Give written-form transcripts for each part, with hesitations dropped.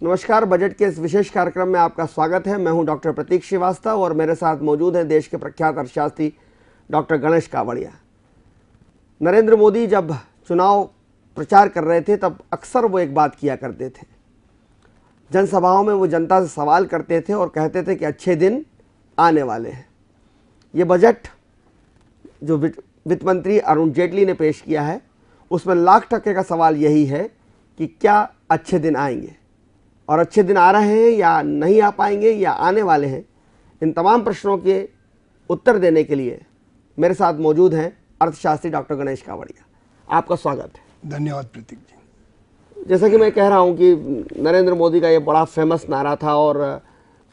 नमस्कार। बजट के इस विशेष कार्यक्रम में आपका स्वागत है। मैं हूं डॉक्टर प्रतीक श्रीवास्तव और मेरे साथ मौजूद हैं देश के प्रख्यात अर्थशास्त्री डॉक्टर गणेश कावड़िया। नरेंद्र मोदी जब चुनाव प्रचार कर रहे थे तब अक्सर वो एक बात किया करते थे, जनसभाओं में वो जनता से सवाल करते थे और कहते थे कि अच्छे दिन आने वाले हैं। ये बजट जो वित्त मंत्री अरुण जेटली ने पेश किया है उसमें लाख% का सवाल यही है कि क्या अच्छे दिन आएंगे, और अच्छे दिन आ रहे हैं या नहीं आ पाएंगे या आने वाले हैं। इन तमाम प्रश्नों के उत्तर देने के लिए मेरे साथ मौजूद हैं अर्थशास्त्री डॉक्टर गणेश कावड़िया। आपका स्वागत है। धन्यवाद प्रतीक जी। जैसा कि मैं कह रहा हूं कि नरेंद्र मोदी का ये बड़ा फेमस नारा था और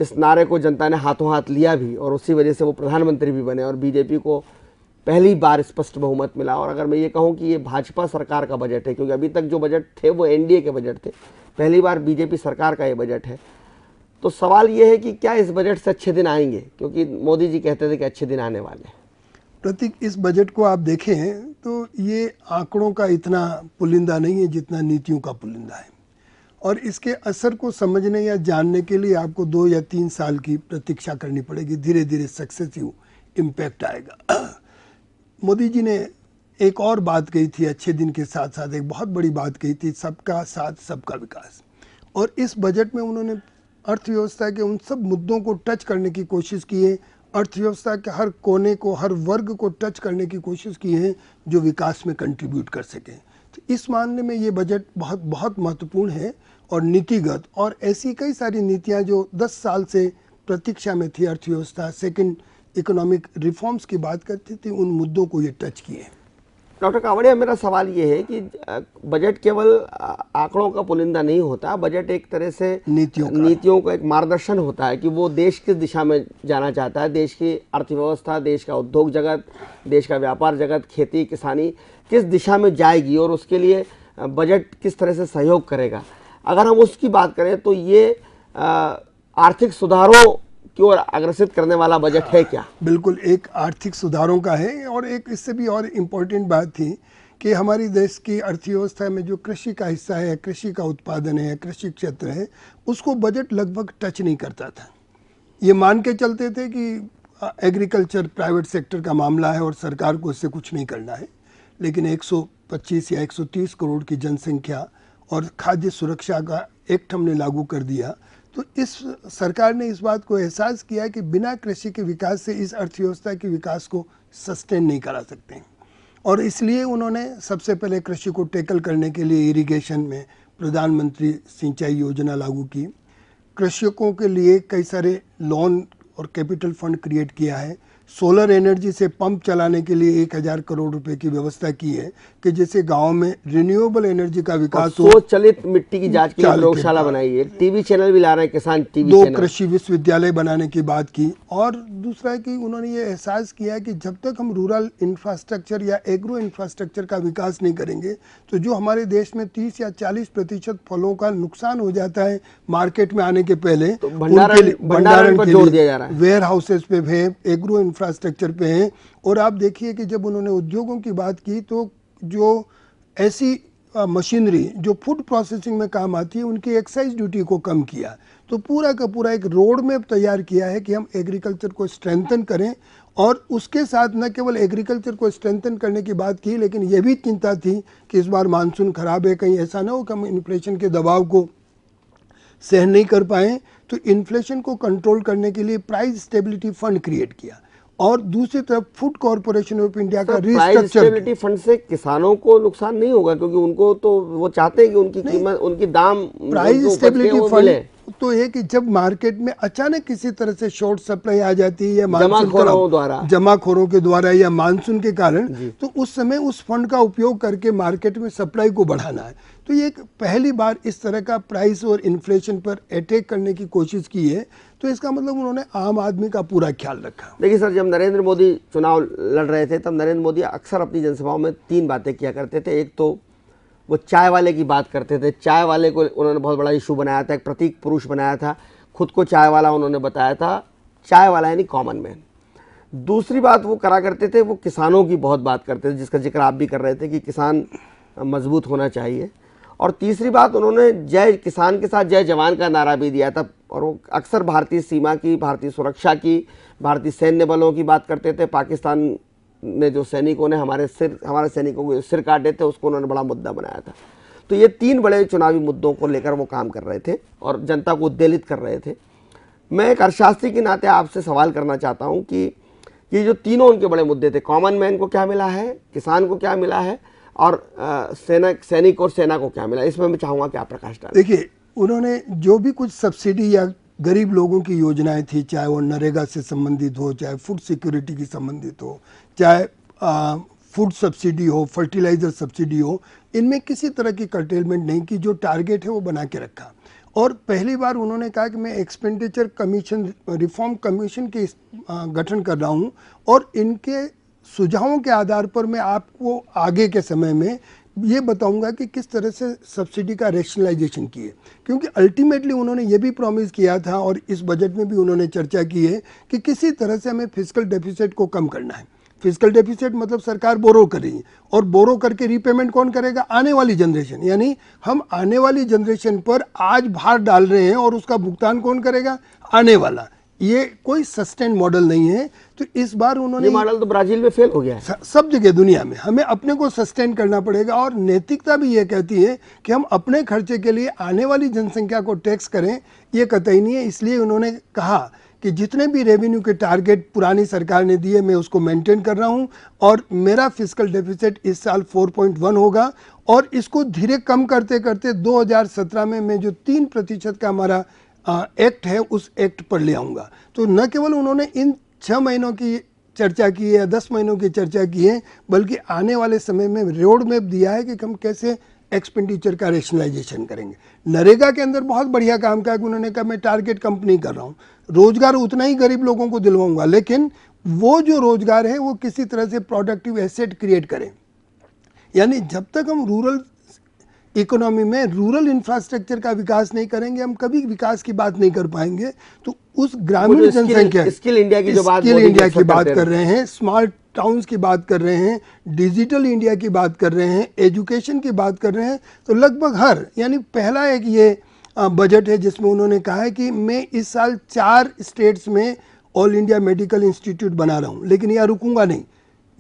इस नारे को जनता ने हाथों हाथ लिया भी और उसी वजह से वो प्रधानमंत्री भी बने और बीजेपी को पहली बार स्पष्ट बहुमत मिला। और अगर मैं ये कहूं कि ये भाजपा सरकार का बजट है, क्योंकि अभी तक जो बजट थे वो एनडीए के बजट थे, पहली बार बीजेपी सरकार का ये बजट है, तो सवाल ये है कि क्या इस बजट से अच्छे दिन आएंगे, क्योंकि मोदी जी कहते थे कि अच्छे दिन आने वाले हैं। प्रतीक, इस बजट को आप देखें तो ये आंकड़ों का इतना पुलिंदा नहीं है जितना नीतियों का पुलिंदा है, और इसके असर को समझने या जानने के लिए आपको 2 या 3 साल की प्रतीक्षा करनी पड़ेगी। धीरे धीरे सक्सेसिव इम्पैक्ट आएगा। मोदी जी ने एक और बात कही थी, अच्छे दिन के साथ साथ एक बहुत बड़ी बात कही थी, सबका साथ सबका विकास। और इस बजट में उन्होंने अर्थव्यवस्था के उन सब मुद्दों को टच करने की कोशिश की है, अर्थव्यवस्था के हर कोने को, हर वर्ग को टच करने की कोशिश की है जो विकास में कंट्रीब्यूट कर सकें। तो इस मामले में ये बजट बहुत बहुत महत्वपूर्ण है और नीतिगत और ऐसी कई सारी नीतियाँ जो 10 साल से प्रतीक्षा में थी, अर्थव्यवस्था सेकंड इकोनॉमिक रिफॉर्म्स की बात करती थी, उन मुद्दों को ये टच किए। डॉक्टर कावड़िया, मेरा सवाल ये है कि बजट केवल आंकड़ों का पुलिंदा नहीं होता, बजट एक तरह से नीतियों का एक मार्गदर्शन होता है कि वो देश किस दिशा में जाना चाहता है, देश की अर्थव्यवस्था, देश का उद्योग जगत, देश का व्यापार जगत, खेती किसानी किस दिशा में जाएगी और उसके लिए बजट किस तरह से सहयोग करेगा। अगर हम उसकी बात करें तो ये आर्थिक सुधारों की ओर अग्रसित करने वाला बजट है क्या? बिल्कुल, एक आर्थिक सुधारों का है। और एक इससे भी और इम्पोर्टेंट बात थी कि हमारी देश की अर्थव्यवस्था में जो कृषि का हिस्सा है, कृषि का उत्पादन है, कृषि क्षेत्र है, उसको बजट लगभग टच नहीं करता था। ये मान के चलते थे कि एग्रीकल्चर प्राइवेट सेक्टर का मामला है और सरकार को इससे कुछ नहीं करना है। लेकिन 125 या 130 करोड़ की जनसंख्या और खाद्य सुरक्षा का एक्ट हमने लागू कर दिया, तो इस सरकार ने इस बात को एहसास किया कि बिना कृषि के विकास से इस अर्थव्यवस्था के विकास को सस्टेन नहीं करा सकते। और इसलिए उन्होंने सबसे पहले कृषि को टैकल करने के लिए इरिगेशन में प्रधानमंत्री सिंचाई योजना लागू की, कृषकों के लिए कई सारे लोन और कैपिटल फंड क्रिएट किया है, सोलर एनर्जी से पंप चलाने के लिए 1000 करोड़ रुपए की व्यवस्था की है कि जैसे गांव में रिन्यूएबल एनर्जी का विकास हो। स्वचालित मिट्टी की जांच की प्रयोगशाला बनाई है, टीवी चैनल भी ला रहे हैं किसान टीवी 2 चैनल। कृषि विश्वविद्यालय बनाने की बात की। और दूसरा है कि उन्होंने ये एहसास किया कि जब तक हम रूरल इंफ्रास्ट्रक्चर या एग्रो इंफ्रास्ट्रक्चर का विकास नहीं करेंगे तो जो हमारे देश में 30 या 40% फलों का नुकसान हो जाता है मार्केट में आने के पहले, तो भंडारण पर जोर दिया जा रहा है, वेयर हाउसेस पे है, एग्रो इंफ्रास्ट्रक्चर पे है। और आप देखिए कि जब उन्होंने उद्योगों की बात की तो जो ऐसी मशीनरी जो फूड प्रोसेसिंग में काम आती है उनकी एक्साइज ड्यूटी को कम किया। तो पूरा का पूरा एक रोड मैप तैयार किया है कि हम एग्रीकल्चर को स्ट्रेंथन करें। और उसके साथ न केवल एग्रीकल्चर को स्ट्रेंथन करने की बात की, लेकिन यह भी चिंता थी कि इस बार मानसून खराब है, कहीं ऐसा ना हो कि हम इन्फ्लेशन के दबाव को सहन नहीं कर पाए। तो इन्फ्लेशन को कंट्रोल करने के लिए प्राइस स्टेबिलिटी फंड क्रिएट किया। और दूसरी तरफ फूड कॉर्पोरेशन ऑफ इंडिया का प्राइस स्टेबिलिटी फंड से किसानों को नुकसान नहीं होगा, क्योंकि उनको तो वो चाहते हैं कि उनकी कीमत, उनकी दाम, प्राइस स्टेबिलिटी फंड तो ये कि जब मार्केट में अचानक किसी तरह से शॉर्ट सप्लाई आ जाती है या जमाखोरों के द्वारा या मानसून के कारण, तो उस समय उस फंड का उपयोग करके मार्केट में सप्लाई को बढ़ाना है। तो ये पहली बार इस तरह का प्राइस और इन्फ्लेशन पर अटैक करने की कोशिश की है। तो इसका मतलब उन्होंने आम आदमी का पूरा ख्याल रखा। देखिए सर, जब नरेंद्र मोदी चुनाव लड़ रहे थे तब नरेंद्र मोदी अक्सर अपनी जनसभाओं में 3 बातें किया करते थे। एक तो वो चाय वाले की बात करते थे, चाय वाले को उन्होंने बहुत बड़ा इशू बनाया था, एक प्रतीक पुरुष बनाया था, खुद को चाय वाला उन्होंने बताया था, चाय वाला यानी कॉमन मैन। दूसरी बात वो करा करते थे, वो किसानों की बहुत बात करते थे, जिसका जिक्र आप भी कर रहे थे कि किसान मजबूत होना चाहिए। और तीसरी बात, उन्होंने जय किसान के साथ जय जवान का नारा भी दिया था, और वो अक्सर भारतीय सीमा की, भारतीय सुरक्षा की, भारतीय सैन्य बलों की बात करते थे। पाकिस्तान ने जो सैनिकों ने हमारे सैनिकों के सिर काटे थे, उसको उन्होंने बड़ा मुद्दा बनाया था। तो ये 3 बड़े चुनावी मुद्दों को लेकर वो काम कर रहे थे और जनता को उद्वेलित कर रहे थे। मैं एक अर्थशास्त्री के नाते आपसे सवाल करना चाहता हूँ कि ये जो तीनों उनके बड़े मुद्दे थे, कॉमन मैन को क्या मिला है, किसान को क्या मिला है, और सैनिक और सेना को क्या मिला, इसमें मैं चाहूँगा कि आप प्रकाश डालें। देखिए, उन्होंने जो भी कुछ सब्सिडी या गरीब लोगों की योजनाएं थी, चाहे वो नरेगा से संबंधित हो, चाहे फूड सिक्योरिटी की संबंधित हो, चाहे फूड सब्सिडी हो, फर्टिलाइजर सब्सिडी हो, इनमें किसी तरह की कर्टेलमेंट नहीं की। जो टारगेट है वो बना के रखा। और पहली बार उन्होंने कहा कि मैं एक्सपेंडिचर कमीशन, रिफॉर्म कमीशन के गठन कर रहा हूँ, और इनके सुझावों के आधार पर मैं आपको आगे के समय में ये बताऊंगा कि किस तरह से सब्सिडी का रेशनलाइजेशन किए। क्योंकि अल्टीमेटली उन्होंने ये भी प्रॉमिस किया था, और इस बजट में भी उन्होंने चर्चा की है, कि किसी तरह से हमें फिस्कल डेफिसिट को कम करना है। फिस्कल डेफिसिट मतलब सरकार बोरो कर रही है, और बोरो करके रीपेमेंट कौन करेगा? आने वाली जनरेशन। यानी हम आने वाली जनरेशन पर आज भार डाल रहे हैं, और उसका भुगतान कौन करेगा? आने वाला। ये कोई सस्टेन मॉडल नहीं है। तो इस बार उन्होंने, ये मॉडल तो ब्राजील में फेल हो गया है, सब जगह दुनिया में। हमें अपने को सस्टेन करना पड़ेगा, और नैतिकता भी ये कहती है कि हम अपने खर्चे के लिए आने वाली जनसंख्या को टैक्स करें, ये कतई नहीं है। इसलिए उन्होंने कहा कि जितने भी रेवेन्यू के टारगेट पुरानी सरकार ने दिए, मैं उसको मेंटेन कर रहा हूं, और मेरा फिस्कल डेफिसिट इस साल 4.1 होगा, और इसको धीरे कम करते करते 2017 में मैं जो 3% का हमारा एक्ट है, उस एक्ट पर ले आऊँगा। तो न केवल उन्होंने इन 6 महीनों की चर्चा की है या 10 महीनों की चर्चा की है, बल्कि आने वाले समय में रोड मैप दिया है कि हम कैसे एक्सपेंडिचर का रेशनलाइजेशन करेंगे। नरेगा के अंदर बहुत बढ़िया काम किया कि उन्होंने कहा मैं टारगेट कंपनी कर रहा हूँ, रोजगार उतना ही गरीब लोगों को दिलवाऊंगा, लेकिन वो जो रोजगार है वो किसी तरह से प्रोडक्टिव एसेट क्रिएट करें। यानी जब तक हम रूरल इकोनॉमी में रूरल इंफ्रास्ट्रक्चर का विकास नहीं करेंगे, हम कभी विकास की बात नहीं कर पाएंगे। तो उस ग्रामीण जनसंख्या, स्किल इंडिया की जो बात, स्किल इंडिया की बात कर रहे हैं, स्मार्ट टाउन्स की बात कर रहे हैं, डिजिटल इंडिया की बात कर रहे हैं, एजुकेशन की बात कर रहे हैं, तो लगभग हर, यानी पहला एक ये बजट है जिसमें उन्होंने कहा है कि मैं इस साल 4 स्टेट्स में ऑल इंडिया मेडिकल इंस्टीट्यूट बना रहा हूँ, लेकिन यहाँ रुकूंगा नहीं।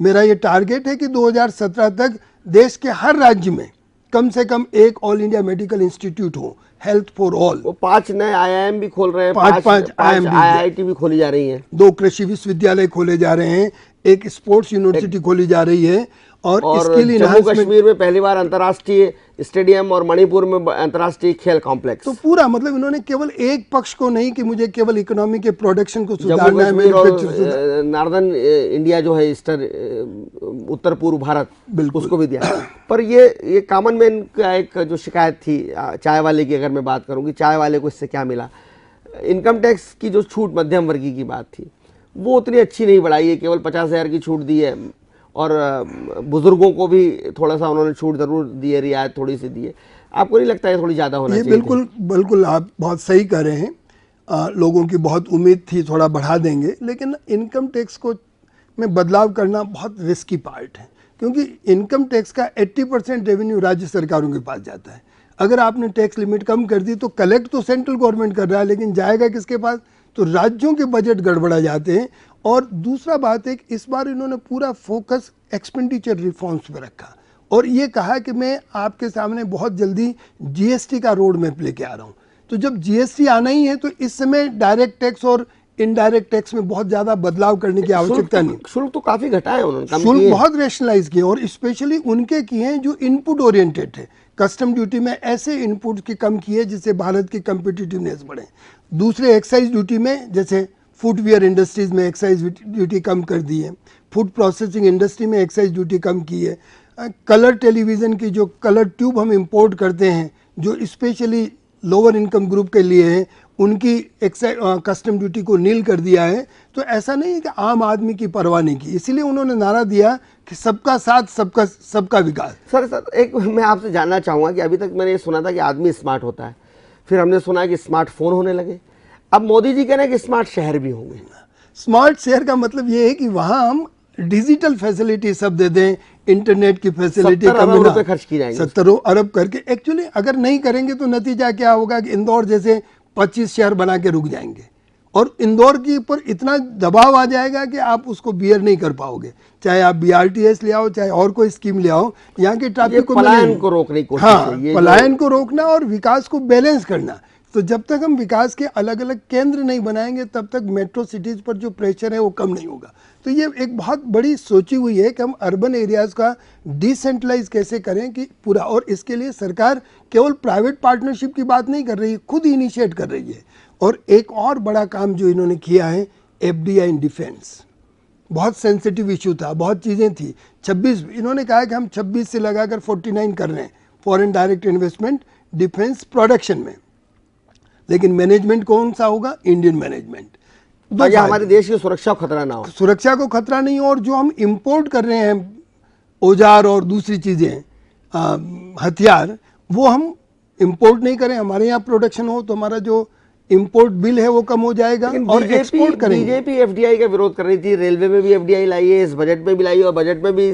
मेरा ये टारगेट है कि 2017 तक देश के हर राज्य में कम से कम एक ऑल इंडिया मेडिकल इंस्टीट्यूट हो, हेल्थ फॉर ऑल। वो 5 नए IIM भी खोल रहे हैं, 5 IIT भी खोली जा रही हैं, 2 कृषि विश्वविद्यालय खोले जा रहे हैं, एक स्पोर्ट्स यूनिवर्सिटी खोली जा रही है, और स्किल जम्मू कश्मीर में पहली बार अंतर्राष्ट्रीय स्टेडियम, और मणिपुर में अंतर्राष्ट्रीय खेल कॉम्प्लेक्स। तो पूरा मतलब इन्होंने केवल एक पक्ष को नहीं कि मुझे केवल इकोनॉमी के प्रोडक्शन को जम्मू सुधारना कश्मीर और है, नॉर्दर्न इंडिया जो है, उत्तर पूर्व भारत, बिल्कुल उसको भी दिया। पर ये कॉमन मैन का एक जो शिकायत थी चाय वाले की, अगर मैं बात करूँ कि चाय वाले को इससे क्या मिला, इनकम टैक्स की जो छूट मध्यम वर्गीय की बात थी, वो उतनी अच्छी नहीं बढ़ाई है, केवल 50,000 की छूट दी है, और बुजुर्गों को भी थोड़ा सा उन्होंने छूट जरूर दी है, रियायत थोड़ी सी दी है। आपको नहीं लगता है थोड़ी ज़्यादा होना चाहिए? बिल्कुल आप बहुत सही कह रहे हैं। लोगों की बहुत उम्मीद थी थोड़ा बढ़ा देंगे, लेकिन इनकम टैक्स को में बदलाव करना बहुत रिस्की पार्ट है, क्योंकि इनकम टैक्स का 80% रेवेन्यू राज्य सरकारों के पास जाता है। अगर आपने टैक्स लिमिट कम कर दी तो कलेक्ट तो सेंट्रल गवर्नमेंट कर रहा है, लेकिन जाएगा किसके पास? तो राज्यों के बजट गड़बड़ा जाते हैं। और दूसरा बात है कि इस बार इन्होंने पूरा फोकस एक्सपेंडिचर रिफॉर्म्स पर रखा, और ये कहा कि मैं आपके सामने बहुत जल्दी जीएसटी का रोड मैप लेके आ रहा हूँ। तो जब जीएसटी आना ही है तो इस समय डायरेक्ट टैक्स और इनडायरेक्ट टैक्स में बहुत ज्यादा बदलाव करने की आवश्यकता नहीं। शुल्क तो काफी घटाए उन्होंने, शुल्क बहुत रेशनलाइज किए, और स्पेशली उनके किए हैं जो इनपुट ओरिएंटेड है। कस्टम ड्यूटी में ऐसे इनपुट की कम की है जिससे भारत की कंपिटिटिवनेस बढ़े। दूसरे एक्साइज ड्यूटी में, जैसे फुटवियर इंडस्ट्रीज में एक्साइज ड्यूटी कम कर दी है, फूड प्रोसेसिंग इंडस्ट्री में एक्साइज ड्यूटी कम की है। कलर टेलीविज़न की जो कलर ट्यूब हम इंपोर्ट करते हैं, जो स्पेशली लोअर इनकम ग्रुप के लिए है, उनकी कस्टम ड्यूटी को नील कर दिया है। तो ऐसा नहीं है कि आम आदमी की परवाह नहीं की, इसीलिए उन्होंने नारा दिया कि सबका साथ सबका विकास। सर एक मैं आपसे जानना चाहूँगा कि अभी तक मैंने ये सुना था कि आदमी स्मार्ट होता है, फिर हमने सुना कि स्मार्टफोन होने लगे, अब मोदी जी कह रहे हैं कि स्मार्ट शहर भी होंगे। स्मार्ट शहर का मतलब ये है कि वहाँ हम डिजिटल फैसिलिटी सब दे दें, इंटरनेट की फैसिलिटी 70 अरब रुपए खर्च की जाएंगे। 70 अरब करके। एक्चुअली अगर नहीं करेंगे तो नतीजा क्या होगा कि इंदौर जैसे 25 शहर बना के रुक जाएंगे और इंदौर के ऊपर इतना दबाव आ जाएगा कि आप उसको बियर नहीं कर पाओगे, चाहे आप BRTS ले आओ चाहे और कोई स्कीम ले आओ। यहाँ के ट्रैफिक को पलायन को रोकने की कोशिश हाँ, है ये पलायन को रोकना और विकास को बैलेंस करना। तो जब तक हम विकास के अलग अलग केंद्र नहीं बनाएंगे तब तक मेट्रो सिटीज पर जो प्रेशर है वो कम नहीं होगा। तो ये एक बहुत बड़ी सोची हुई है कि हम अर्बन एरियाज का डिसेंट्रलाइज कैसे करें कि पूरा, और इसके लिए सरकार केवल प्राइवेट पार्टनरशिप की बात नहीं कर रही है, खुद इनिशिएट कर रही है। और एक और बड़ा काम जो इन्होंने किया है, FDI इन डिफेंस। बहुत सेंसिटिव इशू था, बहुत चीज़ें थी। 26 इन्होंने कहा कि हम 26 से लगाकर 49 कर रहे हैं foreign direct investment defence production में, लेकिन मैनेजमेंट कौन सा होगा? Indian management. ताकि हमारे देश की सुरक्षा को खतरा ना हो। सुरक्षा को खतरा नहीं हो, और जो हम इंपोर्ट कर रहे हैं औजार और दूसरी चीज़ें, हथियार, वो हम इंपोर्ट नहीं करें, हमारे यहाँ प्रोडक्शन हो तो हमारा जो इंपोर्ट बिल है वो कम हो जाएगा और एक्सपोर्ट करेंगे। बीजेपी FDI का विरोध कर रही थी, रेलवे में भी FDI लाई है, इस बजट में भी लाई है और बजट में भी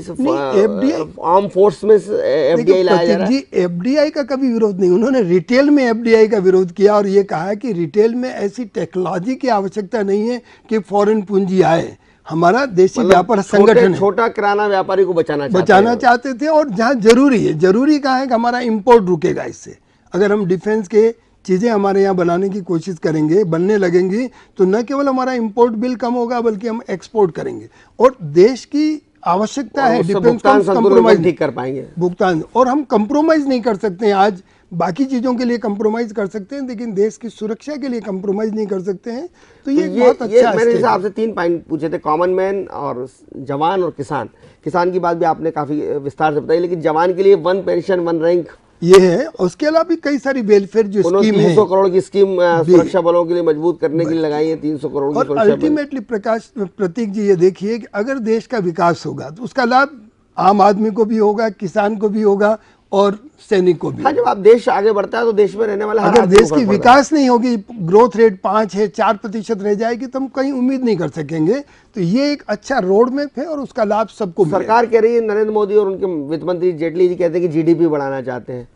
आर्म फोर्स में FDI लाया जा रहा है। FDI का कभी विरोध नहीं, उन्होंने रिटेल में FDI का विरोध किया और ये कहा कि रिटेल में ऐसी टेक्नोलॉजी की आवश्यकता नहीं है कि फॉरेन पूंजी आए, हमारा देशी व्यापार संगठन है। छोटा किराना व्यापारी को बचाना चाहते थे। और जहाँ जरूरी है, जरूरी कहाँ है कि हमारा इंपोर्ट रुकेगा इससे। अगर हम डिफेंस के चीज़ें हमारे यहाँ बनाने की कोशिश करेंगे, बनने लगेंगी, तो न केवल हमारा इंपोर्ट बिल कम होगा बल्कि हम एक्सपोर्ट करेंगे। और देश की आवश्यकता है डिफेंस का, कंप्रोमाइज नहीं कर पाएंगे भुगतान, और हम कंप्रोमाइज नहीं कर सकते हैं। आज बाकी चीज़ों के लिए कंप्रोमाइज कर सकते हैं लेकिन देश की सुरक्षा के लिए कंप्रोमाइज नहीं कर सकते हैं। तो ये बहुत अच्छा। मैंने जैसे आपसे 3 पॉइंट पूछे थे, कॉमन मैन और जवान और किसान। किसान की बात भी आपने काफ़ी विस्तार से बताई, लेकिन जवान के लिए 1 पेंशन 1 रैंक ये है। उसके अलावा भी कई सारी वेलफेयर जो स्कीम है, 300 करोड़ की स्कीम सुरक्षा बलों के लिए मजबूत करने के लिए लगाई है, 300 करोड़ की। और अल्टीमेटली प्रतीक जी ये देखिए कि अगर देश का विकास होगा तो उसका लाभ आम आदमी को भी होगा, किसान को भी होगा और सैनिक को भी। हाँ, जब आप देश आगे बढ़ता है तो देश में रहने वाला अगर देश की विकास नहीं होगी, ग्रोथ रेट 5 है 4% रह जाएगी तो हम कहीं उम्मीद नहीं कर सकेंगे। तो ये एक अच्छा रोड मैप है और उसका लाभ सबको मिलेगा। सरकार कह रही है, नरेंद्र मोदी और उनके वित्त मंत्री जेटली जी कहते हैं कि GDP बढ़ाना चाहते हैं।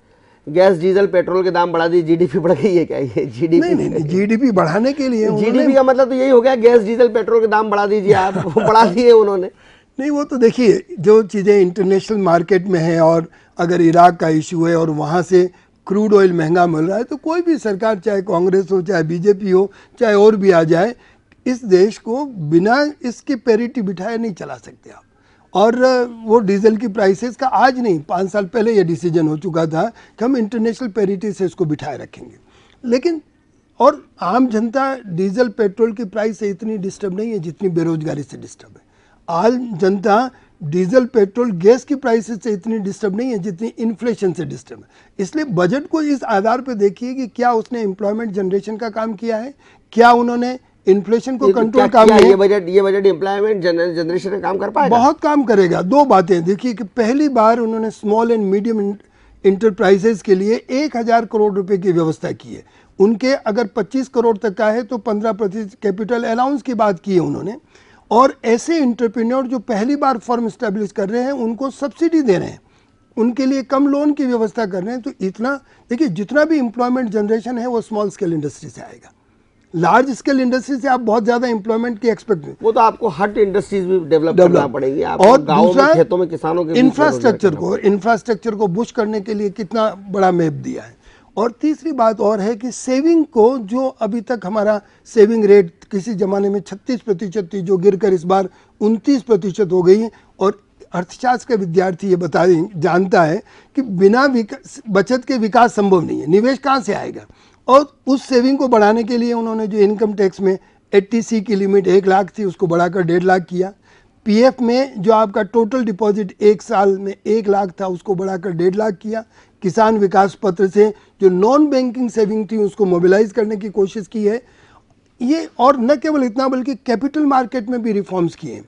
गैस डीजल पेट्रोल के दाम बढ़ा दिए, GDP बढ़ गई है क्या? ये GDP नहीं, GDP बढ़ाने के लिए GDP का मतलब तो यही हो गया, गैस डीजल पेट्रोल के दाम बढ़ा दीजिए आप। बढ़ा दिए उन्होंने। नहीं, वो तो देखिए जो चीज़ें इंटरनेशनल मार्केट में है, और अगर इराक का इशू है और वहाँ से क्रूड ऑयल महंगा मिल रहा है, तो कोई भी सरकार, चाहे कांग्रेस हो चाहे BJP हो चाहे और भी आ जाए, इस देश को बिना इसके पैरिटी बिठाए नहीं चला सकते आप। और वो डीजल की प्राइसेस का आज नहीं 5 साल पहले ये डिसीजन हो चुका था कि हम इंटरनेशनल पैरिटी से इसको बिठाए रखेंगे। लेकिन और आम जनता डीजल पेट्रोल की प्राइस से इतनी डिस्टर्ब नहीं है जितनी बेरोजगारी से डिस्टर्ब है। आम जनता डीजल पेट्रोल गैस की प्राइसेस से इतनी डिस्टर्ब नहीं है जितनी इन्फ्लेशन से डिस्टर्ब है। इसलिए बजट को इस आधार पर देखिए कि क्या उसने एम्प्लॉयमेंट जनरेशन का काम किया है, क्या उन्होंने इन्फ्लेशन को कंट्रोल काम में। ये बजट एम्प्लॉयमेंट जनरेशन का काम कर पाएगा? बहुत काम करेगा। 2 बातें देखिए कि पहली बार उन्होंने स्मॉल एंड मीडियम इंटरप्राइजेस के लिए 1000 करोड़ रुपए की व्यवस्था की है। उनके अगर 25 करोड़ तक का है तो 15% कैपिटल अलाउंस की बात की है उन्होंने। और ऐसे एंटरप्रेन्योर जो पहली बार फर्म स्टैब्लिश कर रहे हैं उनको सब्सिडी दे रहे हैं, उनके लिए कम लोन की व्यवस्था कर रहे हैं। तो इतना देखिए, जितना भी एम्प्लॉयमेंट जनरेशन है वो स्मॉल स्केल इंडस्ट्री से आएगा। लार्ज स्केल इंडस्ट्री से आप बहुत ज्यादा एम्प्लॉयमेंट की एक्सपेक्ट नहीं, वो तो आपको हट इंडस्ट्रीज भी डेवलप करना पड़ेगी। और दूसरा खेतों में किसानों के इंफ्रास्ट्रक्चर को बुश करने के लिए कितना बड़ा मैप दिया है। और तीसरी बात और है कि सेविंग को, जो अभी तक हमारा सेविंग रेट किसी जमाने में 36% थी, जो गिरकर इस बार 29% हो गई है। और अर्थशास्त्र का विद्यार्थी ये जानता है कि बिना बचत के विकास संभव नहीं है, निवेश कहाँ से आएगा। और उस सेविंग को बढ़ाने के लिए उन्होंने जो इनकम टैक्स में 80C की लिमिट 1 लाख थी उसको बढ़ाकर 1.5 लाख किया। PF में जो आपका टोटल डिपॉजिट 1 साल में 1 लाख था उसको बढ़ाकर 1.5 लाख किया। किसान विकास पत्र से जो नॉन बैंकिंग सेविंग थी उसको मोबिलाइज करने की कोशिश की है ये। और न केवल इतना बल्कि कैपिटल मार्केट में भी रिफॉर्म्स किए हैं।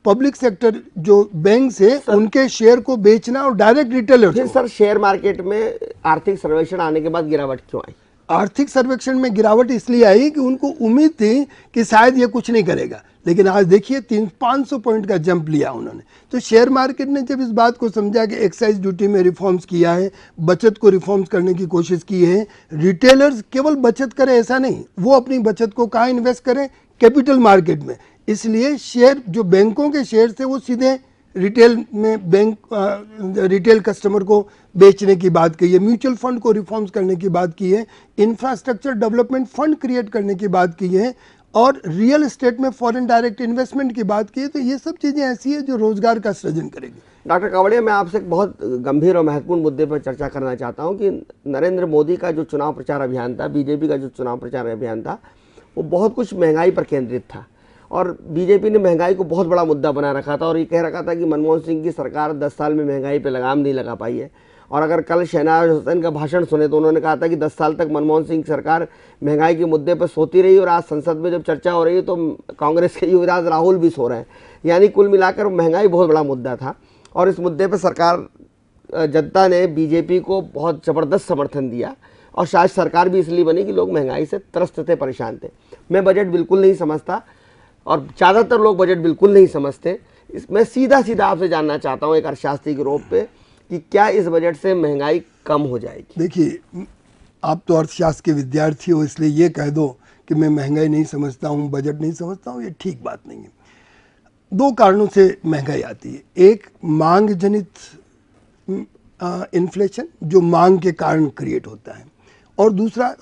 पब्लिक सेक्टर जो बैंक से उनके शेयर को बेचना और direct retailer. Sir, share market में आर्थिक सर्वेक्षण आने के बाद गिरावट क्यों आई? आर्थिक सर्वेक्षण में गिरावट इसलिए आई कि उनको उम्मीद थी कि शायद ये कुछ नहीं करेगा, लेकिन आज देखिए 500 पॉइंट का जंप लिया उन्होंने। तो शेयर मार्केट ने जब इस बात को समझा कि एक्साइज ड्यूटी में रिफॉर्म्स किया है, बचत को रिफॉर्म्स करने की कोशिश की है, रिटेलर्स केवल बचत करें ऐसा नहीं, वो अपनी बचत को कहाँ इन्वेस्ट करें, कैपिटल मार्केट में। इसलिए शेयर जो बैंकों के शेयर थे वो सीधे रिटेल में रिटेल कस्टमर को बेचने की बात की है, म्यूचुअल फंड को रिफॉर्म्स करने की बात की है, इंफ्रास्ट्रक्चर डेवलपमेंट फंड क्रिएट करने की बात की है, और रियल एस्टेट में फॉरेन डायरेक्ट इन्वेस्टमेंट की बात की है। तो ये सब चीज़ें ऐसी है जो रोजगार का सृजन करेगी। डॉक्टर कावड़िया, मैं आपसे एक बहुत गंभीर और महत्वपूर्ण मुद्दे पर चर्चा करना चाहता हूं कि नरेंद्र मोदी का जो चुनाव प्रचार अभियान था, बीजेपी का जो चुनाव प्रचार अभियान था, वो बहुत कुछ महंगाई पर केंद्रित था और बीजेपी ने महंगाई को बहुत बड़ा मुद्दा बना रखा था और ये कह रखा था कि मनमोहन सिंह की सरकार 10 साल में महंगाई पर लगाम नहीं लगा पाई है। और अगर कल शहनाज हुसैन का भाषण सुने तो उन्होंने कहा था कि 10 साल तक मनमोहन सिंह सरकार महंगाई के मुद्दे पर सोती रही और आज संसद में जब चर्चा हो रही है तो कांग्रेस के युवराज राहुल भी सो रहे हैं। यानी कुल मिलाकर महंगाई बहुत बड़ा मुद्दा था और इस मुद्दे पर सरकार, जनता ने बीजेपी को बहुत ज़बरदस्त समर्थन दिया और शायद सरकार भी इसलिए बनी कि लोग महंगाई से त्रस्त थे, परेशान थे। मैं बजट बिल्कुल नहीं समझता और ज़्यादातर लोग बजट बिल्कुल नहीं समझते। मैं सीधा सीधा आपसे जानना चाहता हूँ एक अर्थशास्त्री के रूप पे कि क्या इस बजट से महंगाई कम हो जाएगी? देखिए, आप तो अर्थशास्त्र के विद्यार्थी हो, इसलिए ये कह दो कि मैं महंगाई नहीं समझता हूँ, बजट नहीं समझता हूँ, ये ठीक बात नहीं है। 2 कारणों से महंगाई आती है। एक मांग जनित इन्फ्लेशन जो मांग के कारण क्रिएट होता है, और दूसरा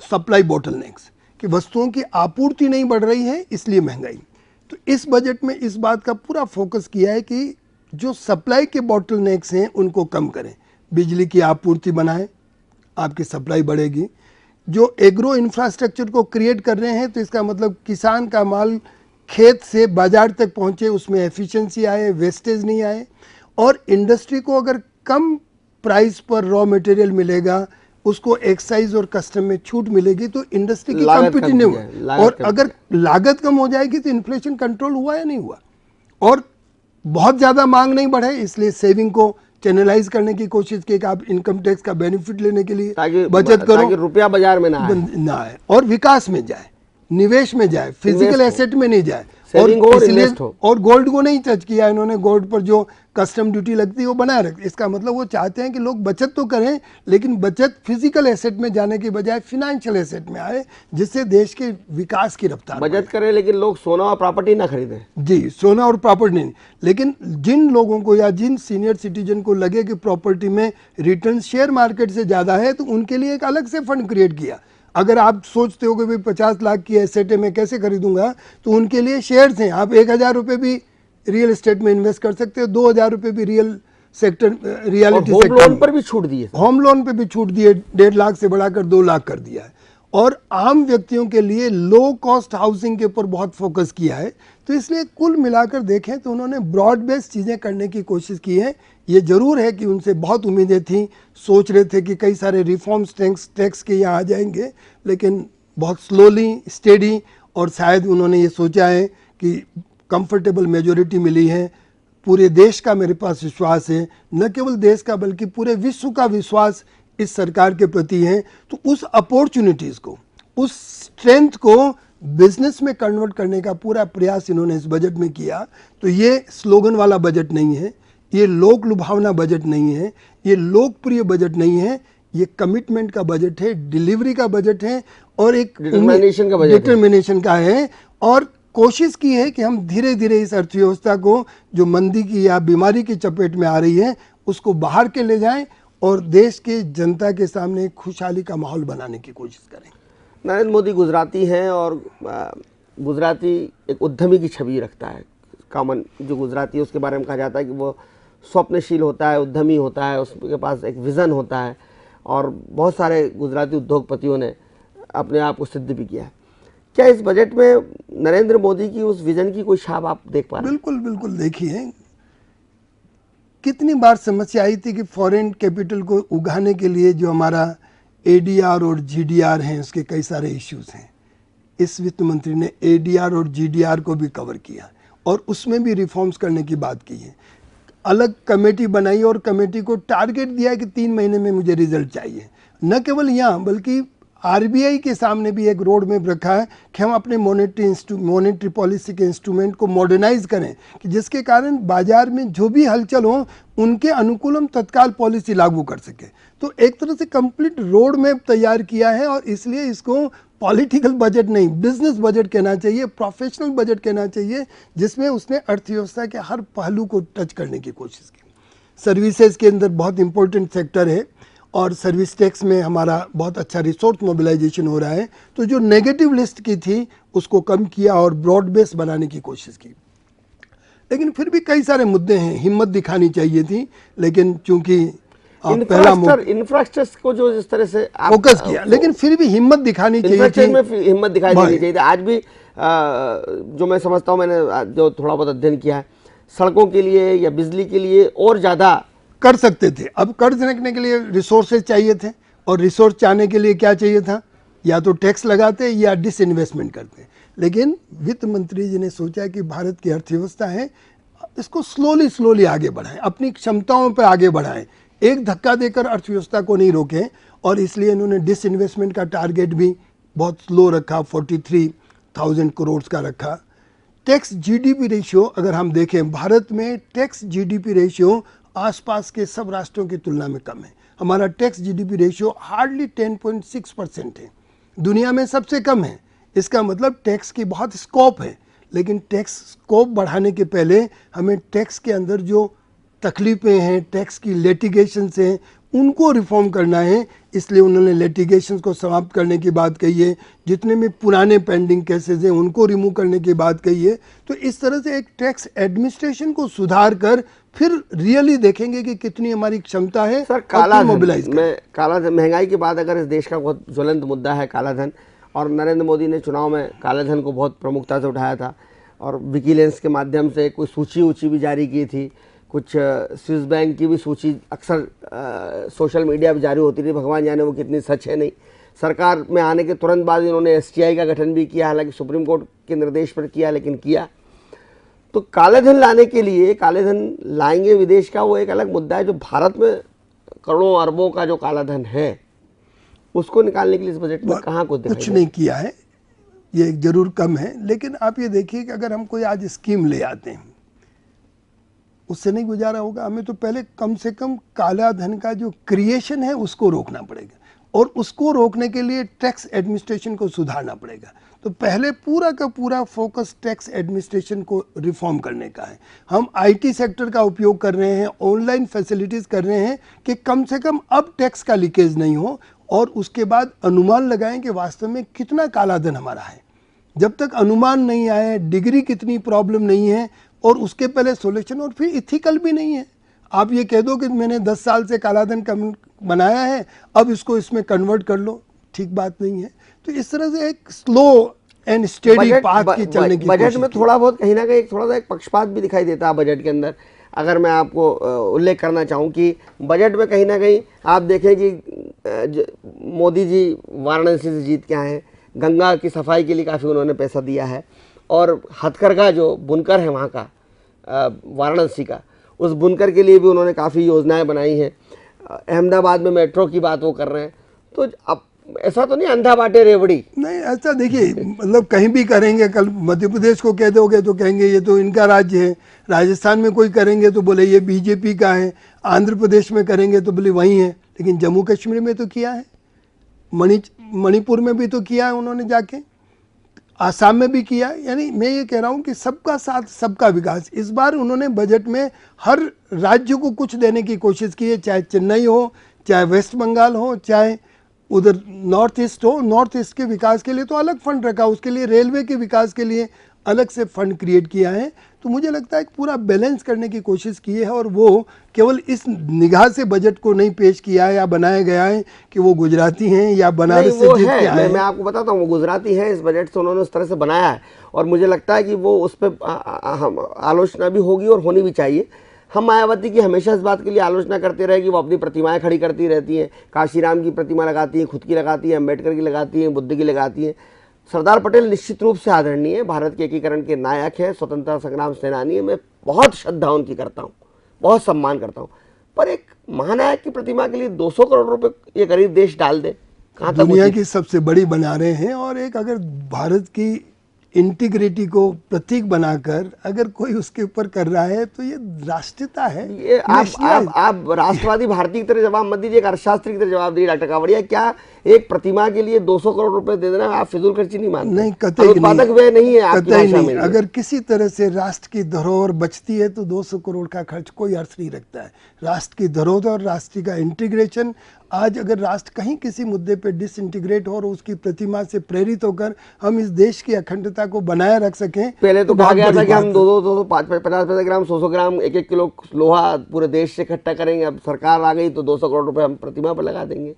सप्लाई बॉटलनेक्स कि वस्तुओं की आपूर्ति नहीं बढ़ रही है इसलिए महंगाई। तो इस बजट में इस बात का पूरा फोकस किया है कि जो सप्लाई के बॉटलनेक्स हैं उनको कम करें, बिजली की आपूर्ति बढ़ाएं, आपकी सप्लाई बढ़ेगी। जो एग्रो इंफ्रास्ट्रक्चर को क्रिएट कर रहे हैं तो इसका मतलब किसान का माल खेत से बाजार तक पहुंचे, उसमें एफिशिएंसी आए, वेस्टेज नहीं आए, और इंडस्ट्री को अगर कम प्राइस पर रॉ मटेरियल मिलेगा, उसको एक्साइज और कस्टम में छूट मिलेगी तो इंडस्ट्री की कॉम्पिटिटिव है। और अगर लागत कम हो जाएगी तो इन्फ्लेशन कंट्रोल हुआ या नहीं हुआ। और बहुत ज़्यादा मांग नहीं बढ़े इसलिए सेविंग को चैनलाइज करने की कोशिश की कि आप इनकम टैक्स का बेनिफिट लेने के लिए बचत करो, ताकि रुपया बाजार में ना आए और विकास में जाए, निवेश में जाए, फिजिकल एसेट में नहीं जाए। और गोल्ड को नहीं टच किया इन्होंने। गोल्ड पर जो कस्टम ड्यूटी लगती है वो बनाए रखती है। इसका मतलब वो चाहते हैं कि लोग बचत तो करें लेकिन बचत फिजिकल एसेट में जाने के बजाय फिनेंशियल एसेट में आए, जिससे देश के विकास की रफ्तार। बचत करें लेकिन लोग सोना और प्रॉपर्टी ना खरीदें। जी, सोना और प्रॉपर्टी नहीं, लेकिन जिन लोगों को या जिन सीनियर सिटीजन को लगे कि प्रॉपर्टी में रिटर्न शेयर मार्केट से ज़्यादा है तो उनके लिए एक अलग से फंड क्रिएट किया। अगर आप सोचते हो कि भाई 50 लाख की एसेट है मैं कैसे खरीदूंगा, तो उनके लिए शेयर्स हैं। आप 1000 रुपये भी रियल एस्टेट में इन्वेस्ट कर सकते हो, 2000 रुपये भी रियलिटी सेक्टर। होम लोन पर भी छूट दिए, होम लोन पे भी छूट दिए, 1.5 लाख से बढ़ाकर 2 लाख कर दिया है। और आम व्यक्तियों के लिए लो कॉस्ट हाउसिंग के ऊपर बहुत फोकस किया है। तो इसलिए कुल मिलाकर देखें तो उन्होंने ब्रॉड बेस्ड चीज़ें करने की कोशिश की है। ये जरूर है कि उनसे बहुत उम्मीदें थी, सोच रहे थे कि कई सारे रिफॉर्म्स टैक्स के यहाँ आ जाएंगे, लेकिन बहुत स्लोली स्टेडी, और शायद उन्होंने ये सोचा है कि कंफर्टेबल मेजोरिटी मिली है। पूरे देश का मेरे पास विश्वास है, न केवल देश का बल्कि पूरे विश्व का विश्वास इस सरकार के प्रति है। तो उस अपॉर्चुनिटीज़ को, उस स्ट्रेंथ को बिजनेस में कन्वर्ट करने का पूरा प्रयास इन्होंने इस बजट में किया। तो ये स्लोगन वाला बजट नहीं है, ये लोक लुभावना बजट नहीं है, ये लोकप्रिय बजट नहीं है, ये कमिटमेंट का बजट है, डिलीवरी का बजट है और एक डिटर्मिनेशन का है। और कोशिश की है कि हम धीरे धीरे इस अर्थव्यवस्था को जो मंदी की या बीमारी की चपेट में आ रही है उसको बाहर के ले जाएं और देश के जनता के सामने खुशहाली का माहौल बनाने की कोशिश करें। नरेंद्र मोदी गुजराती हैं और गुजराती एक उद्यमी की छवि रखता है। कॉमन जो गुजराती है उसके बारे में कहा जाता है कि वो स्वप्नशील होता है, उद्यमी होता है, उसके पास एक विज़न होता है और बहुत सारे गुजराती उद्योगपतियों ने अपने आप को सिद्ध भी किया है। क्या इस बजट में नरेंद्र मोदी की उस विजन की कोई छाप आप देख पा रहे हैं? बिल्कुल बिल्कुल। देखिए, कितनी बार समस्या आई थी कि फॉरेन कैपिटल को उगाने के लिए जो हमारा एडीआर और जीडीआर हैं उसके कई सारे इश्यूज हैं। इस वित्त मंत्री ने एडीआर और जीडीआर को भी कवर किया और उसमें भी रिफॉर्म्स करने की बात की है। अलग कमेटी बनाई और कमेटी को टारगेट दिया कि 3 महीने में मुझे रिजल्ट चाहिए। न केवल यहाँ बल्कि आरबीआई के सामने भी एक रोड मैप रखा है कि हम अपने मॉनेटरी पॉलिसी के इंस्ट्रूमेंट को मॉडर्नाइज करें, कि जिसके कारण बाजार में जो भी हलचल हो उनके अनुकूल हम तत्काल पॉलिसी लागू कर सके। तो एक तरह से कंप्लीट रोड मैप तैयार किया है, और इसलिए इसको पॉलिटिकल बजट नहीं, बिजनेस बजट कहना चाहिए, प्रोफेशनल बजट कहना चाहिए, जिसमें उसने अर्थव्यवस्था के हर पहलू को टच करने की कोशिश की। सर्विसेज के अंदर बहुत इंपॉर्टेंट सेक्टर है, और सर्विस टैक्स में हमारा बहुत अच्छा रिसोर्स मोबिलाइजेशन हो रहा है। तो जो नेगेटिव लिस्ट की थी उसको कम किया और ब्रॉड बेस बनाने की कोशिश की। लेकिन फिर भी कई सारे मुद्दे हैं, हिम्मत दिखानी चाहिए थी, लेकिन चूंकि इंफ्रास्ट्रक्चर को जो जिस तरह से फोकस किया, लेकिन फिर भी हिम्मत दिखानी चाहिए थी, हिम्मत दिखाई देनी चाहिए थी। आज भी जो मैं समझता हूँ, मैंने जो थोड़ा बहुत अध्ययन किया है, सड़कों के लिए या बिजली के लिए और ज़्यादा कर सकते थे। अब कर्ज रखने के लिए रिसोर्सेज चाहिए थे, और रिसोर्स चाहने के लिए क्या चाहिए था, या तो टैक्स लगाते या डिसइन्वेस्टमेंट करते। लेकिन वित्त मंत्री जी ने सोचा कि भारत की अर्थव्यवस्था है, इसको स्लोली आगे बढ़ाएं, अपनी क्षमताओं पर आगे बढ़ाएं, एक धक्का देकर अर्थव्यवस्था को नहीं रोकें। और इसलिए इन्होंने डिसइन्वेस्टमेंट का टारगेट भी बहुत स्लो रखा, 43,000 करोड़ का रखा। टैक्स जीडीपी रेशियो अगर हम देखें, भारत में टैक्स जीडीपी रेशियो आसपास के सब राष्ट्रों की तुलना में कम है। हमारा टैक्स जीडीपी रेशियो हार्डली 10.6% है, दुनिया में सबसे कम है। इसका मतलब टैक्स की बहुत स्कोप है, लेकिन टैक्स स्कोप बढ़ाने के पहले हमें टैक्स के अंदर जो तकलीफें हैं, टैक्स की लिटिगेशंस हैं, उनको रिफॉर्म करना है। इसलिए उन्होंने लिटिगेशंस को समाप्त करने की बात कही है, जितने में पुराने पेंडिंग केसेस हैं उनको रिमूव करने की बात कही है। तो इस तरह से एक टैक्स एडमिनिस्ट्रेशन को सुधार कर फिर रियली देखेंगे कि कितनी हमारी क्षमता है। सर, काला धन, महंगाई के बाद अगर इस देश का बहुत ज्वलंत मुद्दा है काला धन, और नरेंद्र मोदी ने चुनाव में काला धन को बहुत प्रमुखता से उठाया था, और विजिलेंस के माध्यम से कोई सूची भी जारी की थी, कुछ स्विस बैंक की भी सूची अक्सर सोशल मीडिया पर जारी होती थी, भगवान जाने वो कितनी सच है नहीं। सरकार में आने के तुरंत बाद इन्होंने एसटीआई का गठन भी किया, हालांकि सुप्रीम कोर्ट के निर्देश पर किया, लेकिन किया। तो काले धन लाने के लिए, काले धन लाएंगे विदेश का, वो एक अलग मुद्दा है। जो भारत में करोड़ों अरबों का जो काला धन है, उसको निकालने के लिए इस बजट में कहाँ कुछ नहीं किया है, ये जरूर कम है। लेकिन आप ये देखिए कि अगर हम कोई आज स्कीम ले आते हैं, उससे नहीं गुजारा होगा, हमें तो पहले कम से कम काला धन का जो क्रिएशन है उसको रोकना पड़ेगा, और उसको रोकने के लिए टैक्स एडमिनिस्ट्रेशन को सुधारना पड़ेगा। तो पहले पूरा का पूरा फोकस टैक्स एडमिनिस्ट्रेशन को रिफॉर्म करने का है। हम आईटी सेक्टर का उपयोग कर रहे हैं, ऑनलाइन फैसिलिटीज़ कर रहे हैं कि कम से कम अब टैक्स का लीकेज नहीं हो, और उसके बाद अनुमान लगाएं कि वास्तव में कितना काला धन हमारा है। जब तक अनुमान नहीं आए, डिग्री कितनी प्रॉब्लम नहीं है, और उसके पहले सोल्यूशन, और फिर इथिकल भी नहीं है। आप ये कह दो कि मैंने 10 साल से काला धन बनाया है, अब इसको इसमें कन्वर्ट कर लो, ठीक बात नहीं है। तो इस तरह से एक स्लो एंड स्टेडी पाथ की चलने की बजट में थोड़ा बहुत कहीं ना कहीं थोड़ा सा एक पक्षपात भी दिखाई देता है बजट के अंदर। अगर मैं आपको उल्लेख करना चाहूँ कि बजट में कहीं ना कहीं आप देखें कि मोदी जी वाराणसी से जीत के आए हैं, गंगा की सफाई के लिए काफ़ी उन्होंने पैसा दिया है, और हथकरघा जो बुनकर है वहाँ का वाराणसी का, उस बुनकर के लिए भी उन्होंने काफ़ी योजनाएं बनाई हैं। अहमदाबाद में मेट्रो की बात वो कर रहे हैं। तो अब ऐसा तो नहीं अंधा बाटे रेवड़ी, नहीं ऐसा देखिए, मतलब कहीं भी करेंगे, कल मध्य प्रदेश को कह दोगे तो कहेंगे ये तो इनका राज्य है, राजस्थान में कोई करेंगे तो बोले ये बीजेपी का है, आंध्र प्रदेश में करेंगे तो बोले वही है। लेकिन जम्मू कश्मीर में तो किया है, मणिपुर में भी तो किया है उन्होंने जाके, आसाम में भी किया। यानी मैं ये कह रहा हूँ कि सबका साथ सबका विकास। इस बार उन्होंने बजट में हर राज्य को कुछ देने की कोशिश की है, चाहे चेन्नई हो, चाहे वेस्ट बंगाल हो, चाहे उधर नॉर्थ ईस्ट हो। नॉर्थ ईस्ट के विकास के लिए तो अलग फंड रखा, उसके लिए रेलवे के विकास के लिए अलग से फंड क्रिएट किया है। तो मुझे लगता है कि पूरा बैलेंस करने की कोशिश की है, और वो केवल इस निगाह से बजट को नहीं पेश किया है या बनाया गया है कि वो गुजराती हैं या बनारस से जीत के आए हैं। मैं आपको बताता हूँ, वो गुजराती हैं, इस बजट से उन्होंने उस तरह से बनाया है, और मुझे लगता है कि वो उस पर आलोचना भी होगी और होनी भी चाहिए। हम मायावती की हमेशा इस बात के लिए आलोचना करते रहे कि वो अपनी प्रतिमाएं खड़ी करती रहती हैं, काशीराम की प्रतिमा लगाती हैं, खुद की लगाती हैं, अम्बेडकर की लगाती हैं, बुद्ध की लगाती हैं। सरदार पटेल निश्चित रूप से आदरणीय है, भारत के एकीकरण के नायक हैं, स्वतंत्रता संग्राम सेनानी है। मैं बहुत श्रद्धा उनकी करता हूँ, बहुत सम्मान करता हूँ, पर एक महानायक की प्रतिमा के लिए 200 करोड़ रुपए ये गरीब देश डाल दे, कहाँ तक वो दुनिया चीज़- की सबसे बड़ी बना रहे हैं। और एक अगर भारत की इंटीग्रिटी को प्रतीक बनाकर अगर कोई उसके ऊपर कर रहा है तो ये राष्ट्रीयता है। ये Nationalism। आप राष्ट्रवादी भारतीय की तरह जवाब मत दीजिए, एक अर्थशास्त्री की तरह जवाब दीजिए डॉक्टर कावड़िया। क्या एक प्रतिमा के लिए 200 करोड़ रुपए दे देना आप फिजूल खर्ची नहीं मानते? नहीं, कतई उत्पादक व्यय नहीं है आपकी कतई भाषा नहीं। में ये। अगर किसी तरह से राष्ट्र की धरोहर बचती है तो 200 करोड़ का खर्च कोई अर्थ नहीं रखता है। राष्ट्र की धरोहर और राष्ट्र का इंटीग्रेशन, आज अगर राष्ट्र कहीं किसी मुद्दे पे डिसइंटीग्रेट हो और उसकी प्रतिमा से प्रेरित होकर हम इस देश की अखंडता को बनाए रख सकें, पहले तो कहा बहुत गया था बड़ी कि हम बात है। 200 50 ग्राम 100 ग्राम 1 किलो लोहा पूरे देश से इकट्ठा करेंगे। अब सरकार आ गई तो 200 करोड़ रुपए हम प्रतिमा पर लगा देंगे।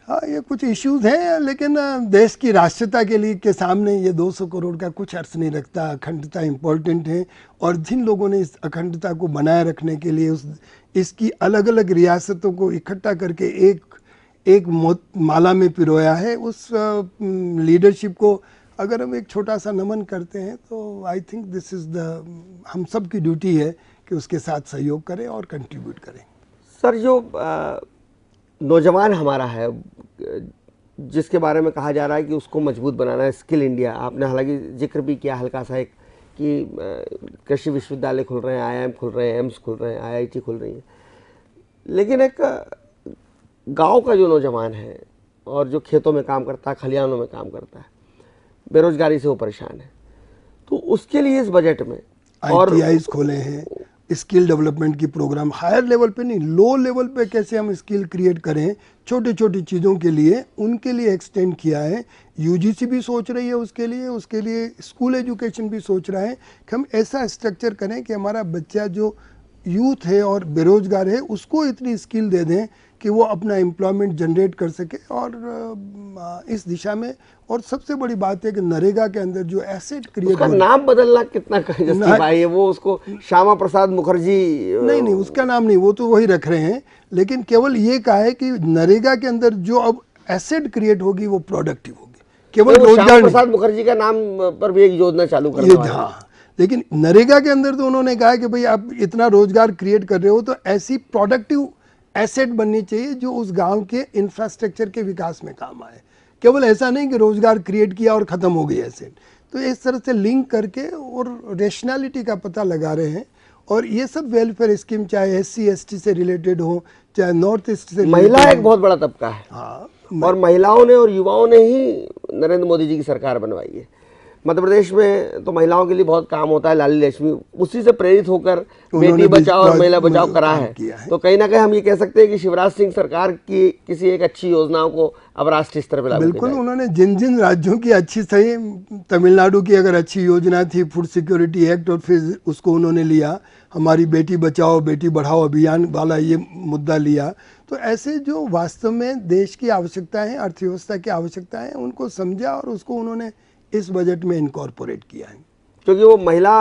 हाँ, ये कुछ इश्यूज हैं, लेकिन देश की राष्ट्रीयता के लिए के सामने ये 200 करोड़ का कुछ अर्थ नहीं रखता। अखंडता इम्पोर्टेंट है और जिन लोगों ने इस अखंडता को बनाए रखने के लिए इसकी अलग अलग रियासतों को इकट्ठा करके एक माला में पिरोया है, उस लीडरशिप को अगर हम एक छोटा सा नमन करते हैं तो I think this is the हम सब की ड्यूटी है कि उसके साथ सहयोग करें और कंट्रीब्यूट करें। सर, जो नौजवान हमारा है जिसके बारे में कहा जा रहा है कि उसको मजबूत बनाना है, स्किल इंडिया, आपने हालांकि जिक्र भी किया हल्का सा एक कि कृषि विश्वविद्यालय खुल रहे हैं, आईआईएम खुल रहे हैं, एम्स खुल रहे हैं, आईआईटी खुल रही है, लेकिन एक गांव का जो नौजवान है और जो खेतों में काम करता है, खलिहानों में काम करता है, बेरोजगारी से वो परेशान है, तो उसके लिए इस बजट में और ITIs खोले हैं, स्किल डेवलपमेंट की प्रोग्राम हायर लेवल पे नहीं, लो लेवल पे कैसे हम स्किल क्रिएट करें छोटी छोटी चीज़ों के लिए, उनके लिए एक्सटेंड किया है। यूजीसी भी सोच रही है उसके लिए स्कूल एजुकेशन भी सोच रहा है कि हम ऐसा स्ट्रक्चर करें कि हमारा बच्चा जो यूथ है और बेरोजगार है उसको इतनी स्किल दे दें कि वो अपना एम्प्लॉयमेंट जनरेट कर सके। और इस दिशा में, और सबसे बड़ी बात है कि नरेगा के अंदर जो एसेट क्रिएट उसका नाम बदलना कितना जस्टिफाई है? वो उसको श्यामा प्रसाद मुखर्जी नहीं, उसका नाम नहीं, वो तो वही रख रहे हैं, लेकिन केवल ये कहा है कि नरेगा के अंदर जो अब एसेट क्रिएट होगी वो प्रोडक्टिव होगी, केवल रोजगार श्यामा नहीं। प्रसाद मुखर्जी का नाम पर भी एक योजना चालू करने ये वाले हैं। हाँ, लेकिन नरेगा के अंदर तो उन्होंने कहा कि भाई आप इतना रोजगार क्रिएट कर रहे हो तो ऐसी प्रोडक्टिव एसेट बननी चाहिए जो उस गांव के इंफ्रास्ट्रक्चर के विकास में काम आए। केवल ऐसा नहीं कि रोजगार क्रिएट किया और ख़त्म हो गई एसेट। तो इस तरह से लिंक करके और रेशनैलिटी का पता लगा रहे हैं। और ये सब वेलफेयर स्कीम चाहे SC ST से रिलेटेड हो, चाहे नॉर्थ ईस्ट से, महिला एक बहुत बड़ा तबका है। हाँ, और महिलाओं ने और युवाओं ने ही नरेंद्र मोदी जी की सरकार बनवाई है। मध्य प्रदेश में तो महिलाओं के लिए बहुत काम होता है, लाली लक्ष्मी उसी से प्रेरित होकर बेटी बचाओ और महिला बचाओ करा है। तो कहीं ना कहीं हम ये कह सकते हैं कि शिवराज सिंह सरकार की किसी एक अच्छी योजनाओं को अब राष्ट्रीय स्तर पर लागू बिल्कुल, उन्होंने जिन जिन राज्यों की अच्छी सही, तमिलनाडु की अगर अच्छी योजना थी फूड सिक्योरिटी एक्ट, और फिर उसको उन्होंने लिया, हमारी बेटी बचाओ बेटी बढ़ाओ अभियान वाला ये मुद्दा लिया। तो ऐसे जो वास्तव में देश की आवश्यकता है, अर्थव्यवस्था की आवश्यकता है, उनको समझा और उसको उन्होंने इस बजट में इनकॉर्पोरेट किया है। क्योंकि वो महिला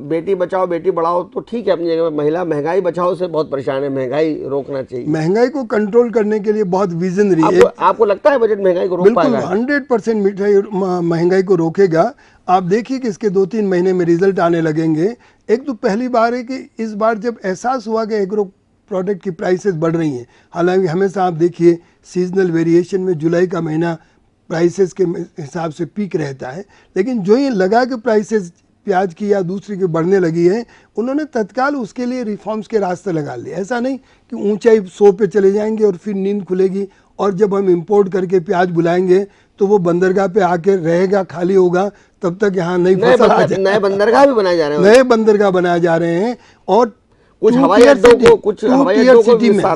बेटी बचाओ बेटी बढ़ाओ तो ठीक है अपनी जगह, महिला महंगाई बचाओ से बहुत परेशान है, महंगाई रोकना चाहिए। महंगाई को कंट्रोल करने के लिए बहुत विजनरी है। आपको लगता है बजट महंगाई को रोक पाएगा? 100% महंगाई को रोकेगा। आप देखिए कि इसके 2-3 महीने में रिजल्ट आने लगेंगे। एक तो पहली बार है कि इस बार जब एहसास हुआ कि एग्रो प्रोडक्ट की प्राइसेस बढ़ रही हैं, हालांकि हमेशा आप देखिए सीजनल वेरिएशन में जुलाई का महीना प्राइसेस के हिसाब से पीक रहता है, लेकिन जो ये लगा कि प्राइसेस प्याज की या दूसरी की बढ़ने लगी है, उन्होंने तत्काल उसके लिए रिफॉर्म्स के रास्ते लगा लिए। ऐसा नहीं कि ऊंचाई 100 पे चले जाएंगे और फिर नींद खुलेगी और जब हम इंपोर्ट करके प्याज बुलाएंगे तो वो बंदरगाह पे आके रहेगा, खाली होगा, तब तक यहाँ नई फसल आ जाए। नए बंदरगाह भी बनाए जा रहे हैं, नए बंदरगाह बनाए जा रहे हैं। और कुछ हवाई अड्डों को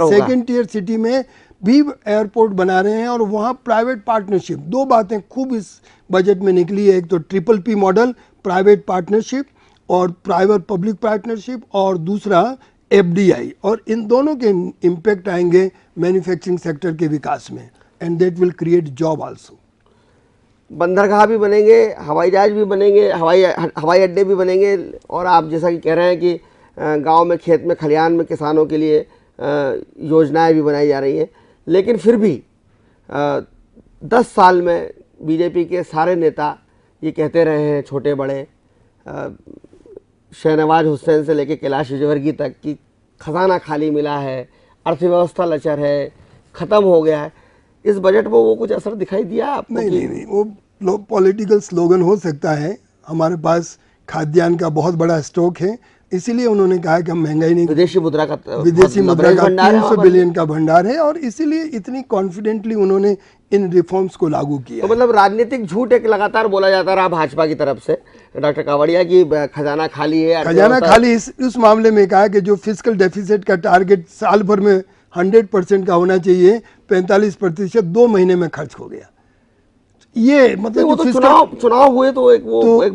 सेकेंड टियर सिटी में भी एयरपोर्ट बना रहे हैं और वहाँ प्राइवेट पार्टनरशिप, 2 बातें खूब इस बजट में निकली है। एक तो PPP मॉडल, प्राइवेट पार्टनरशिप और प्राइवेट पब्लिक पार्टनरशिप, और दूसरा FDI, और इन दोनों के इम्पैक्ट आएंगे मैन्युफैक्चरिंग सेक्टर के विकास में, and that will create job also. बंदरगाह भी बनेंगे, हवाई जहाज भी बनेंगे, हवाई अड्डे भी बनेंगे, और आप जैसा कि कह रहे हैं कि गांव में, खेत में, खलिहान में किसानों के लिए योजनाएं भी बनाई जा रही हैं। लेकिन फिर भी 10 साल में बीजेपी के सारे नेता ये कहते रहे हैं, छोटे बड़े, शहनवाज हुसैन से लेकर कैलाश विजयवर्गीय तक, कि खजाना खाली मिला है, अर्थव्यवस्था लचर है, ख़त्म हो गया है। इस बजट में वो कुछ असर दिखाई दिया आपको? नहीं, वो पॉलिटिकल स्लोगन हो सकता है। हमारे पास खाद्यान्न का बहुत बड़ा स्टॉक है, इसीलिए उन्होंने कहा कि हम महंगाई नहीं, विदेशी मुद्रा का 300 बिलियन का भंडार है, और इसीलिए इतनी कॉन्फिडेंटली उन्होंने इन रिफॉर्म्स को लागू किया। तो मतलब राजनीतिक झूठ एक लगातार बोला जाता रहा भाजपा की तरफ से डॉक्टर कावड़िया की खजाना खाली है, खजाना खाली इस मामले में कहा कि जो फिजिकल डेफिसिट का टारगेट साल भर में 100% का होना चाहिए, 45% 2 महीने में खर्च हो गया। ये मतलब वो तो चुनाव हुए तो एक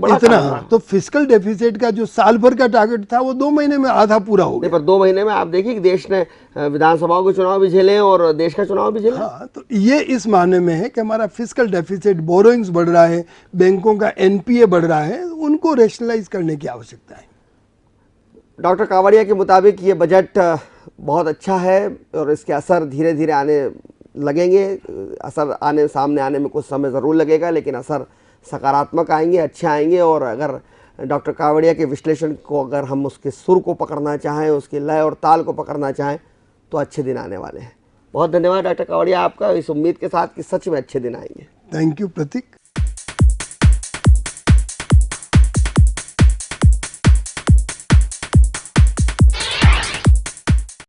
बड़ा इतना, तो फिजिकल डेफिसिट का जो साल भर का टारगेट था वो 2 महीने में आधा पूरा हो गया। पर 2 महीने में आप देखिए कि देश ने विधानसभाओं के चुनाव भी झेले और देश का चुनाव भी झेला। हाँ, तो ये इस मायने में है कि हमारा फिजिकल डेफिसिट, बोरोइंग्स बढ़ रहा है, बैंकों का एनपीए बढ़ रहा है, उनको रेशनलाइज करने की आवश्यकता है। डॉक्टर कावड़िया के मुताबिक ये बजट बहुत अच्छा है और इसके असर धीरे धीरे आने लगेंगे। असर सामने आने में कुछ समय ज़रूर लगेगा, लेकिन असर सकारात्मक आएंगे, अच्छे आएंगे। और अगर डॉक्टर कावड़िया के विश्लेषण को अगर हम उसके सुर को पकड़ना चाहें, उसके लय और ताल को पकड़ना चाहें, तो अच्छे दिन आने वाले हैं। बहुत धन्यवाद डॉक्टर कावड़िया आपका, इस उम्मीद के साथ कि सच में अच्छे दिन आएंगे। Thank you Prateek.